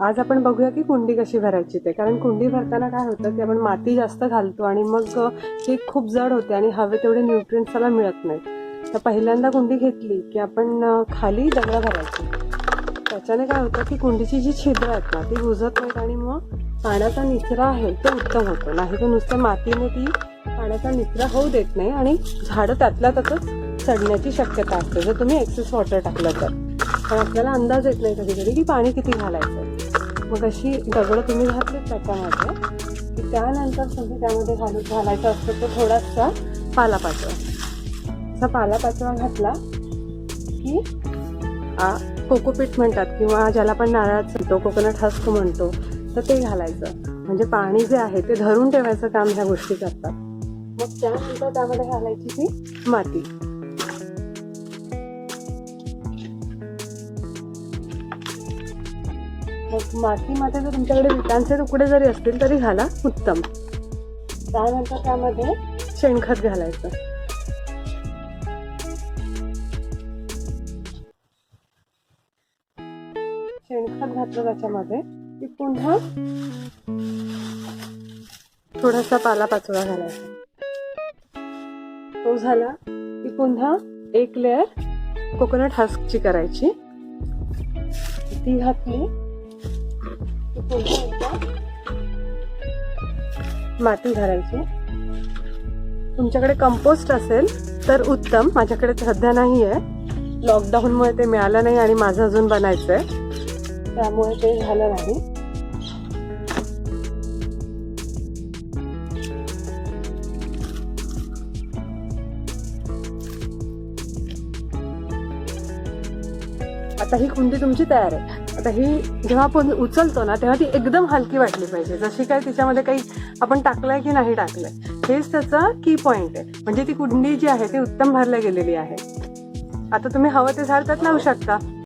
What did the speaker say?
आज आपण बघूया की कुंडी कशी भरायची ते. कारण कुंडी भरताना काय होतं की आपण माती जास्त घालतो आणि मग ती खूप जड होते आणि हवे तेवढे न्यूट्रिएंट्स त्याला मिळत नाहीत. तर पहिल्यांदा कुंडी घेतली की आपण खाली दगड भरायची. त्याच्याने काय होतं की कुंडीची जी छिद्र आहेत ना ती बुजत नाहीत आणि मग पाण्याचा निचरा आहे तो उत्तम होतो. नाही तर नुसतं मातीने ती पाण्याचा निचरा होऊ देत नाही आणि झाडं त्यातल्या त्यातच सडण्याची शक्यता असते जर तुम्ही एक्सेस वॉटर टाकलं तर. पण आपल्याला अंदाज येत नाही कधी कधी की पाणी किती घालायचं. मग अशी दगड तुम्ही घातलीत त्याच्यामध्ये की त्यानंतर तुम्ही त्यामध्ये घालायचं असतं तो थोडासा पालापाचवा. असा पालापाचवा घातला की कोकोपीट म्हणतात किंवा ज्याला आपण नारळाचं कोकोनट हस्क म्हणतो तर ते घालायचं. म्हणजे पाणी जे आहे ते धरून ठेवायचं काम ह्या गोष्टी करतात. मग त्यानंतर त्यामध्ये घालायची ती माती. मग मातीमध्ये जर तुमच्याकडे विटांचे तुकडे जरी असतील तरी घाला, उत्तम. त्यानंतर त्यामध्ये शेणखत घालायचं. शेणखत घातलं त्याच्यामध्ये की पुन्हा थोडासा पालापाचोळा घालायचा. तो झाला की पुन्हा एक लेअर कोकोनट हस्कची करायची. ती घातली की पुन्हा एकदा माती घालायची. तुमच्याकडे कंपोस्ट असेल तर उत्तम. माझ्याकडे सध्या नाही आहे, लॉकडाऊनमुळे ते मिळालं नाही आणि माझं अजून बनायचंय त्यामुळे ते झालं नाही. आता ही कुंडी तुमची तयार आहे. आता ही जेव्हा आपण उचलतो ना तेव्हा ती एकदम हलकी वाटली पाहिजे, जशी काय तिच्यामध्ये काही आपण टाकलंय की नाही टाकलंय. हेच त्याचा की पॉइंट आहे. म्हणजे ती कुंडी जी आहे ती उत्तम भरल्या गेलेली आहे. आता तुम्ही हवं ते झाड त्यात लावू शकता.